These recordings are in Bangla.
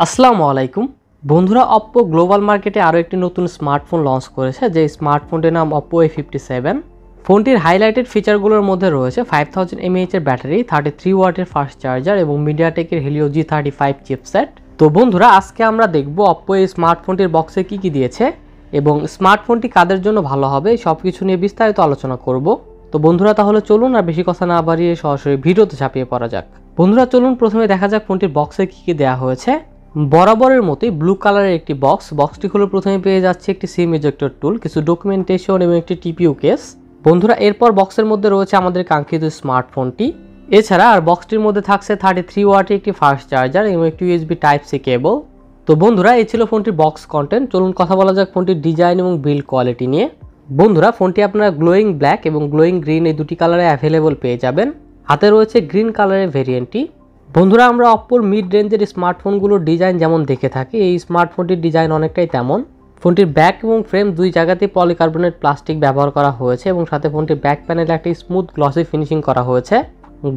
আসসালামু আলাইকুম বন্ধুরা, অপ্পো গ্লোবাল মার্কেটে আরও একটি নতুন স্মার্টফোন লঞ্চ করেছে। যে স্মার্টফোনটির নাম OPPO A57। ফোনটির হাইলাইটেড ফিচারগুলোর মধ্যে রয়েছে 5000 mAh এর ব্যাটারি, 33 ওয়াটের ফাস্ট চার্জার এবং মিডিয়াটেকের হেলিও G35 চিপসেট। তো বন্ধুরা, আজকে আমরা দেখব অপ্পো এই স্মার্টফোনটির বক্সে কি কি দিয়েছে এবং স্মার্টফোনটি কাদের জন্য ভালো হবে সব কিছু নিয়ে বিস্তারিত আলোচনা করব। তো বন্ধুরা, তাহলে চলুন আর বেশি কথা না বাড়িয়ে সরাসরি ভিডিওতে ঝাঁপিয়ে পড়া যাক। বন্ধুরা চলুন প্রথমে দেখা যাক ফোনটির বক্সে কি কি দেওয়া হয়েছে। বরাবরের মতোই ব্লু কালারের একটি বক্সটি খুলে প্রথমে পেয়ে যাচ্ছে একটি সিম ইজেক্টর টুল, কিছু ডকুমেন্টেশন এবং একটি টিপিইউ কেস। বন্ধুরা, এরপর বক্সের মধ্যে রয়েছে আমাদের কাঙ্ক্ষিত স্মার্টফোনটি। এছাড়া আর বক্সটির মধ্যে থাকছে 33 ওয়াটের একটি ফাস্ট চার্জার এবং একটি USB Type-C কেবল। তো বন্ধুরা, এই ছিল ফোনটির বক্স কন্টেন্ট। চলুন কথা বলা যাক ফোনটির ডিজাইন এবং বিল্ড কোয়ালিটি নিয়ে। বন্ধুরা, ফোনটি আপনারা গ্লোয়িং ব্ল্যাক এবং গ্লোয়িং গ্রিন এই দুটি কালারে অ্যাভেলেবল পেয়ে যাবেন। হাতে রয়েছে গ্রিন কালারের ভেরিয়েন্টটি। বন্ধুরা, আমরা অপ্পোর মিড রেঞ্জের স্মার্টফোনগুলোর ডিজাইন যেমন দেখে থাকি, এই স্মার্টফোনটির ডিজাইন অনেকটাই তেমন। ফোনটির ব্যাক এবং ফ্রেম দুই জায়গাতেই পলিকার্বনেট প্লাস্টিক ব্যবহার করা হয়েছে এবং সাথে ফোনটির ব্যাক প্যানেলে একটি স্মুথ গ্লসি ফিনিশিং করা হয়েছে।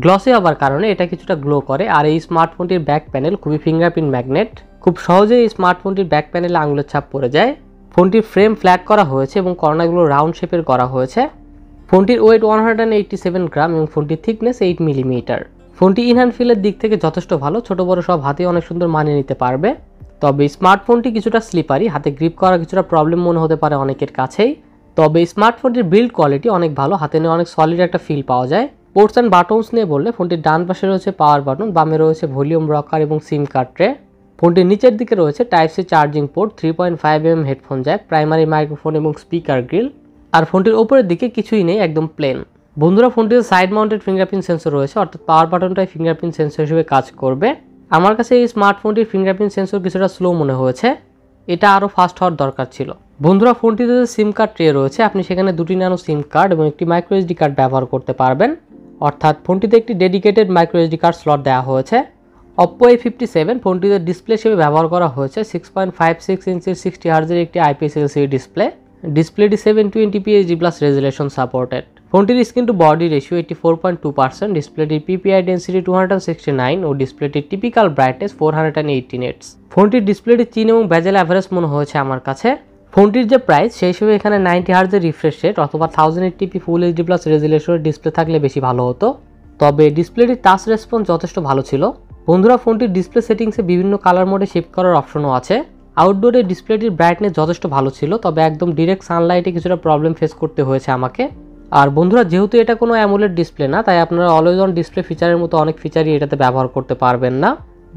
গ্লসি হওয়ার কারণে এটা কিছুটা গ্লো করে। আর এই স্মার্টফোনটির ব্যাক প্যানেল খুবই ফিঙ্গারপ্রিন্ট ম্যাগনেট, খুব সহজেই এই স্মার্টফোনটির ব্যাক প্যানেলে আঙুলের ছাপ পড়ে যায়। ফোনটির ফ্রেম ফ্ল্যাট করা হয়েছে এবং কর্নারগুলো রাউন্ড শেপের করা হয়েছে। ফোনটির ওয়েট 187 গ্রাম এবং ফোনটির থিকনেস 8 মিলিমিটার। ফোনটি ইনহ্যান্ড ফিলের দিক থেকে যথেষ্ট ভালো, ছোট বড় সব হাতে অনেক সুন্দর মানিয়ে নিতে পারবে। তবে স্মার্টফোনটি কিছুটা স্লিপারি, হাতে গ্রিপ করা কিছুটা প্রবলেম মনে হতে পারে অনেকের কাছেই। তবে স্মার্টফোনটির বিল্ড কোয়ালিটি অনেক ভালো, হাতে নিয়ে অনেক সলিড একটা ফিল পাওয়া যায়। পোর্টস অ্যান্ড বাটনস নিয়ে বললে ফোনটির ডান পাশে রয়েছে পাওয়ার বাটন, বামে রয়েছে ভলিউম রকার এবং সিম কার্ড ট্রে। ফোনটির নিচের দিকে রয়েছে Type-C charging port, 3.5mm headphone Jack, primary microphone এবং স্পিকার গ্রিল। আর ফোনটির ওপরের দিকে কিছুই নেই, একদম প্লেন। বন্ধুরা, ফোনটিতে সাইড মাউন্টেড ফিঙ্গারপ্রিন্ট সেন্সর রয়েছে, অর্থাৎ পাওয়ার বাটনটাই ফিঙ্গারপ্রিন্ট সেন্সর হিসেবে কাজ করবে। আমার কাছে এই স্মার্টফোনটির ফিঙ্গারপ্রিন্ট সেন্সর কিছুটা স্লো মনে হয়েছে, এটা আরও ফাস্ট হওয়ার দরকার ছিল। বন্ধুরা, ফোনটিতে সিম কার্ড ট্রে রয়েছে, আপনি সেখানে দুটি ন্যানো সিম কার্ড এবং একটি মাইক্রো SD কার্ড ব্যবহার করতে পারবেন। অর্থাৎ ফোনটিতে একটি dedicated micro SD card slot দেওয়া হয়েছে। OPPO A57 ফোনটিতে ডিসপ্লে হিসেবে ব্যবহার করা হয়েছে 6.56 ইঞ্চির 60 হার্জের একটি IPS LCD ডিসপ্লে। ডিসপ্লেটি 720p HD+ রেজুলেশন সাপোর্টেড। ফোনটির স্ক্রিন টু বডি রেশিও 84.2%, ডিসপ্লেটির PPI ডেন্সিটি 269 ও ডিসপ্লেটির টিপিক্যাল ব্রাইটনেস 480 নিটস। ফোনটির ডিসপ্লেটি চিন এবং বেজেল অ্যাভারেজ মনে হয়েছে আমার কাছে। ফোনটির যে প্রাইস সেই হিসেবে এখানে 90 হার্জের রিফ্রেশ রেট অথবা 1080p ফুল HD+ রেজুলেশনের ডিসপ্লে থাকলে বেশি ভালো হতো। তবে ডিসপ্লেটির টাচ রেসপন্স যথেষ্ট ভালো ছিল। বন্ধুরা, ফোনটির ডিসপ্লে সেটিংসে বিভিন্ন কালার মোডে শিফট করার অপশনও আছে। আউটডোরে ডিসপ্লেটির ব্রাইটনেস যথেষ্ট ভালো ছিল, তবে একদম ডিরেক্ট সানলাইটে কিছুটা প্রবলেম ফেস করতে হয়েছে আমাকে। আর বন্ধুরা, যেহেতু এটা কোনো অ্যামোলেড ডিসপ্লে না, তাই আপনারা অলওয়েজ অন ডিসপ্লে ফিচারের মতো অনেক ফিচারই এটাতে ব্যবহার করতে পারবেন না।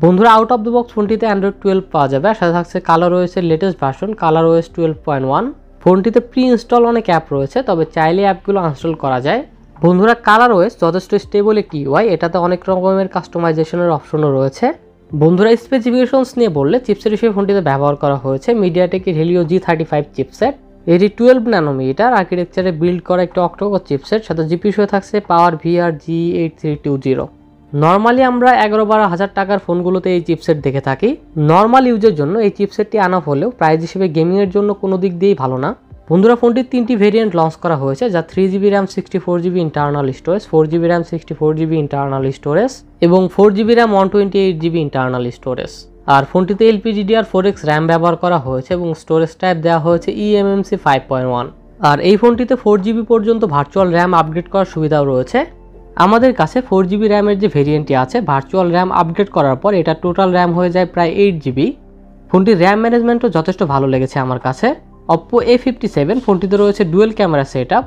বন্ধুরা, আউট অফ দ্য বক্স ফোনটিতে Android 12 পাওয়া যাবে, আর সাথে থাকছে ColorOS এর লেটেস্ট ভার্সন ColorOS 12.1। ফোনটিতে প্রি ইনস্টল অনেক অ্যাপ রয়েছে, তবে চাইলে অ্যাপগুলো আনস্টল করা যায়। বন্ধুরা, ColorOS যথেষ্ট স্টেবল একটি UI, এটাতে অনেক রকমের কাস্টমাইজেশনের অপশনও রয়েছে। বন্ধুরা, স্পেসিফিকেশনস নিয়ে বললে চিপসেট হিসেবে ফোনটিতে ব্যবহার করা হয়েছে মিডিয়াটেকের হেলিও G35 চিপসেট। এটি 12 ন্যানোমিটার আর্কিটেকচারে বিল্ড করা একটি অক্টোকোর চিপসেট, সাথে জিপিইউ হিসেবে থাকছে পাওয়ার VR G8320। নর্মালি আমরা 11-12 হাজার টাকার ফোনগুলোতে এই চিপসেট দেখে থাকি। নর্মাল ইউজের জন্য এই চিপসেটটি আনা হলেও প্রাইস হিসেবে গেমিংয়ের জন্য কোনো দিক দিয়েই ভালো না। বন্ধুরা, ফোনটির 3টি ভেরিয়েন্ট লঞ্চ করা হয়েছে, যা 3GB RAM 64GB internal storage, 4GB RAM 64GB internal storage এবং 4GB RAM 128GB internal storage. আর ফোনটিতে LPDDR4X RAM ব্যবহার করা হয়েছে এবং স্টোরেজ টাইপ দেওয়া হয়েছে eMMC 5.1। আর এই ফোনটিতে 4GB পর্যন্ত ভার্চুয়াল RAM আপগ্রেড করার সুবিধাও রয়েছে। আমাদের কাছে 4GB র্যামের যে ভেরিয়েন্টটি আছে, ভার্চুয়াল RAM আপগ্রেড করার পর এটা টোটাল RAM হয়ে যায় প্রায় 8GB। ফোনটির RAM ম্যানেজমেন্টও যথেষ্ট ভালো লেগেছে আমার কাছে। OPPO A57 ফোনটিতে রয়েছে ডুয়েল ক্যামেরা সেটআপ,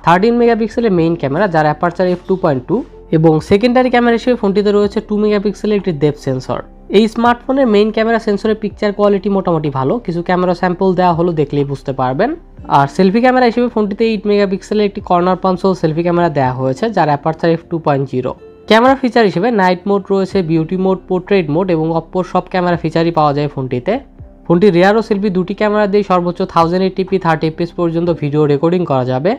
13 মেগাপিক্সেলের মেইন ক্যামেরা যার অ্যাপারচার f2.2 এবং সেকেন্ডারি ক্যামেরা হিসেবে ফোনটিতে রয়েছে 2 মেগাপিক্সেলের একটি ডেপথ সেন্সর। এই স্মার্টফোনের মেইন ক্যামেরা সেন্সরের পিকচার কোয়ালিটি মোটামুটি ভালো, কিছু ক্যামেরা স্যাম্পল দেওয়া হলো দেখলেই বুঝতে পারবেন। আর সেলফি ক্যামেরা হিসেবে ফোনটিতে 8 মেগাপিক্সেলের একটি কর্নার পাঞ্চল সেলফি ক্যামেরা দেওয়া হয়েছে যার অ্যাপারচার f2.0। ক্যামেরা ফিচার হিসেবে নাইট মোড রয়েছে, বিউটি মোড, পোর্ট্রেট মোড এবং অপ্পোর সব ক্যামেরা ফিচারই পাওয়া যায় ফোনটিতে। ফোনটির রিয়ার ও সেলফি দুটি ক্যামেরা দিয়ে সর্বোচ্চ 1080p 30fps পর্যন্ত ভিডিও রেকর্ডিং করা যাবে।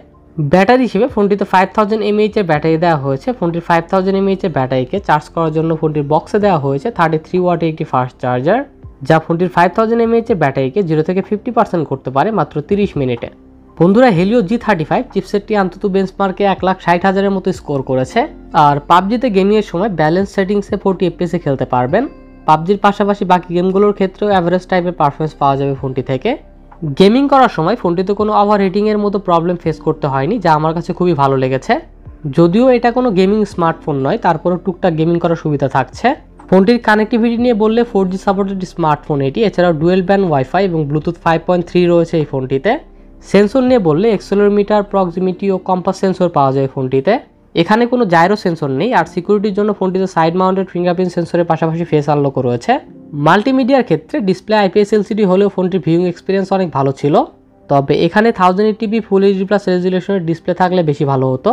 ব্যাটারি হিসেবে ফোনটিতে 5000 mAh এর ব্যাটারি দেওয়া হয়েছে। ফোনটির 5000 mAh এর ব্যাটারিকে চার্জ করার জন্য ফোনটির বক্সে দেওয়া হয়েছে 33 ওয়াটের একটি ফাস্ট চার্জার, যা ফোনটির 5000 mAh এর ব্যাটারিকে 0 থেকে 50% করতে পারে মাত্র 30 মিনিটে। বন্ধুরা, হেলিও G35 চিপসেটটি অন্তত বেঞ্চমার্কে 1,60,000-এর মতো স্কোর করেছে। আর পাবজিতে গেমিংয়ের সময় ব্যালেন্স সেটিংসে 40 FPS খেলতে পারবেন। পাবজির পাশাপাশি বাকি গেমগুলোর ক্ষেত্রেও অ্যাভারেজ টাইপের পারফরমেন্স পাওয়া যাবে ফোনটি থেকে। গেমিং করার সময় ফোনটিতে কোনো ওভারহিটিংয়ের মতো প্রবলেম ফেস করতে হয়নি, যা আমার কাছে খুবই ভালো লেগেছে। যদিও এটা কোনো গেমিং স্মার্টফোন নয়, তারপরেও টুকটাক গেমিং করার সুবিধা থাকছে। ফোনটির কানেক্টিভিটি নিয়ে বললে 4G সাপোর্টেড স্মার্টফোন এটি। এছাড়াও ডুয়েল ব্যান্ড ওয়াইফাই এবং ব্লুটুথ 5.3 রয়েছে এই ফোনটিতে। সেন্সর নিয়ে বললে অ্যাক্সেলেরোমিটার, প্রক্সিমিটি ও কম্পাস সেন্সর পাওয়া যায় ফোনটিতে। এখানে কোনো জাইরো সেন্সর নেই। আর সিকিউরিটির জন্য ফোনটিতে সাইড মাউন্টেড ফিঙ্গারপ্রিন্ট সেন্সরের পাশাপাশি ফেস আনলকও রয়েছে। মাল্টিমিডিয়ার ক্ষেত্রে ডিসপ্লে IPS LCD হলেও ফোনটির ভিউইং এক্সপিরিয়েন্স অনেক ভালো ছিল। তবে এখানে 1080p ফুল এইচডি প্লাস রেজুলেশনের ডিসপ্লে থাকলে বেশি ভালো হতো।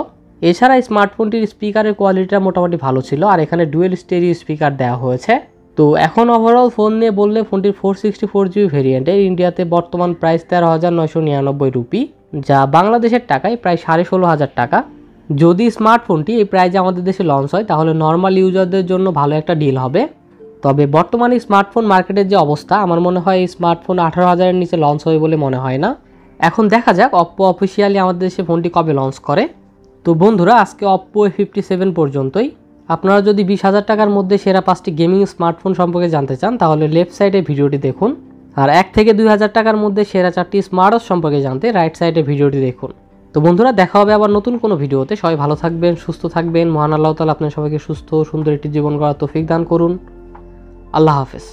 এছাড়া স্মার্টফোনটির স্পিকারের কোয়ালিটিটা মোটামুটি ভালো ছিল, আর এখানে ডুয়েল স্টেরিও স্পিকার দেওয়া হয়েছে। তো এখন ওভারঅল ফোন নিয়ে বললে ফোনটির 464GB ভেরিয়েন্টের ইন্ডিয়াতে বর্তমান প্রাইস 13,999 রুপি, যা বাংলাদেশের টাকায় প্রায় 16,500 টাকা। যদি স্মার্টফোনটি এই প্রাইজে আমাদের দেশে লঞ্চ হয় তাহলে নর্মাল ইউজারদের জন্য ভালো একটা ডিল হবে। তবে বর্তমানে স্মার্টফোন মার্কেটের যে অবস্থা, আমার মনে হয় এই স্মার্টফোন 18,000-এর নিচে লঞ্চ হবে বলে মনে হয় না। এখন দেখা যাক অপ্পো অফিসিয়ালি আমাদের দেশে ফোনটি কবে লঞ্চ করে। তো বন্ধুরা, আজকে OPPO A57 পর্যন্তই। আপনারা যদি 20,000 টাকার মধ্যে সেরা 5টি গেমিং স্মার্টফোন সম্পর্কে জানতে চান তাহলে লেফট সাইডে ভিডিওটি দেখুন। আর 1 থেকে 2,000 টাকার মধ্যে সেরা 4টি স্মার্টওয়াচ সম্পর্কে জানতে রাইট সাইডে ভিডিওটি দেখুন। তো বন্ধুরা, দেখা হবে আবার নতুন কোনো ভিডিওতে। সবাই ভালো থাকবেন, সুস্থ থাকবেন। মহান আল্লাহ তাআলা আপনাদের সবাইকে সুস্থ সুন্দর একটি জীবন গড়ার তৌফিক দান করুন। আল্লাহ হাফেজ।